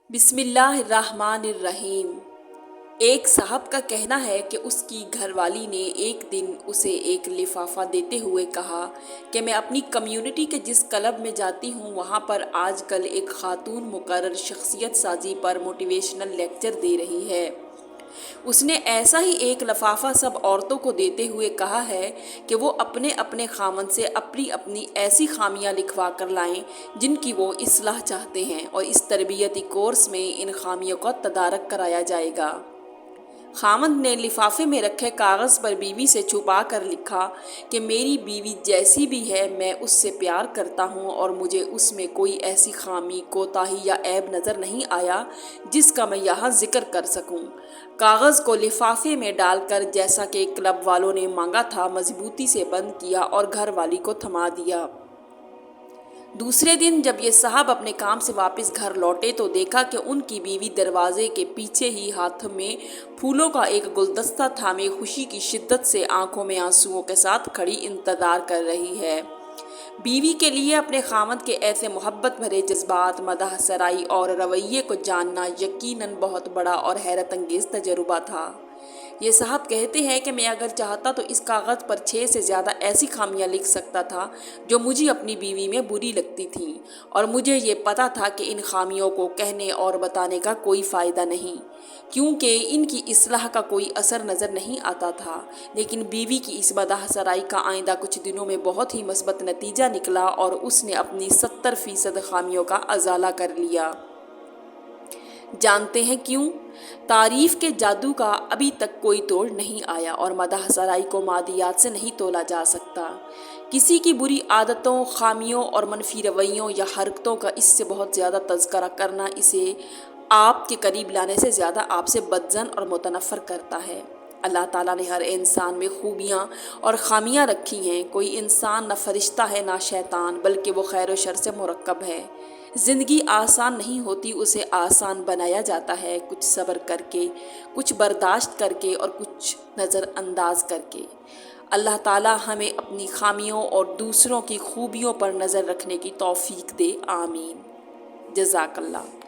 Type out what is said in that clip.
بسم اللہ الرحمن الرحیم۔ ایک صاحب کا کہنا ہے کہ اس کی گھر والی نے ایک دن اسے ایک لفافہ دیتے ہوئے کہا کہ میں اپنی کمیونٹی کے جس کلب میں جاتی ہوں وہاں پر آج کل ایک خاتون مقرر شخصیت سازی پر موٹیویشنل لیکچر دے رہی ہے۔ اس نے ایسا ہی ایک لفافہ سب عورتوں کو دیتے ہوئے کہا ہے کہ وہ اپنے اپنے خاوند سے اپنی اپنی ایسی خامیاں لکھوا کر لائیں جن کی وہ اصلاح چاہتے ہیں، اور اس تربیتی کورس میں ان خامیوں کا تدارک کرایا جائے گا۔ خاوند نے لفافے میں رکھے کاغذ پر بیوی سے چھپا کر لکھا کہ میری بیوی جیسی بھی ہے میں اس سے پیار کرتا ہوں اور مجھے اس میں کوئی ایسی خامی، کوتاہی یا عیب نظر نہیں آیا جس کا میں یہاں ذکر کر سکوں۔ کاغذ کو لفافے میں ڈال کر جیسا کہ کلب والوں نے مانگا تھا مضبوطی سے بند کیا اور گھر والی کو تھما دیا۔ دوسرے دن جب یہ صاحب اپنے کام سے واپس گھر لوٹے تو دیکھا کہ ان کی بیوی دروازے کے پیچھے ہی ہاتھ میں پھولوں کا ایک گلدستہ تھامے خوشی کی شدت سے آنکھوں میں آنسوؤں کے ساتھ کھڑی انتظار کر رہی ہے۔ بیوی کے لیے اپنے خاوند کے ایسے محبت بھرے جذبات، مدح سرائی اور رویے کو جاننا یقیناً بہت بڑا اور حیرت انگیز تجربہ تھا۔ یہ صاحب کہتے ہیں کہ میں اگر چاہتا تو اس کاغذ پر 6 سے زیادہ ایسی خامیاں لکھ سکتا تھا جو مجھے اپنی بیوی میں بری لگتی تھیں، اور مجھے یہ پتا تھا کہ ان خامیوں کو کہنے اور بتانے کا کوئی فائدہ نہیں، کیونکہ ان کی اصلاح کا کوئی اثر نظر نہیں آتا تھا۔ لیکن بیوی کی اس مدح سرائی کا آئندہ کچھ دنوں میں بہت ہی مثبت نتیجہ نکلا اور اس نے اپنی 70% خامیوں کا ازالہ کر لیا۔ جانتے ہیں کیوں؟ تعریف کے جادو کا ابھی تک کوئی توڑ نہیں آیا اور مدح سرائی کو مادیات سے نہیں تولا جا سکتا۔ کسی کی بری عادتوں، خامیوں اور منفی رویوں یا حرکتوں کا اس سے بہت زیادہ تذکرہ کرنا اسے آپ کے قریب لانے سے زیادہ آپ سے بدظن اور متنفر کرتا ہے۔ اللہ تعالیٰ نے ہر انسان میں خوبیاں اور خامیاں رکھی ہیں۔ کوئی انسان نہ فرشتہ ہے نہ شیطان، بلکہ وہ خیر و شر سے مرکب ہے۔ زندگی آسان نہیں ہوتی، اسے آسان بنایا جاتا ہے، کچھ صبر کر کے، کچھ برداشت کر کے اور کچھ نظر انداز کر کے۔ اللہ تعالیٰ ہمیں اپنی خامیوں اور دوسروں کی خوبیوں پر نظر رکھنے کی توفیق دے، آمین۔ جزاک اللہ۔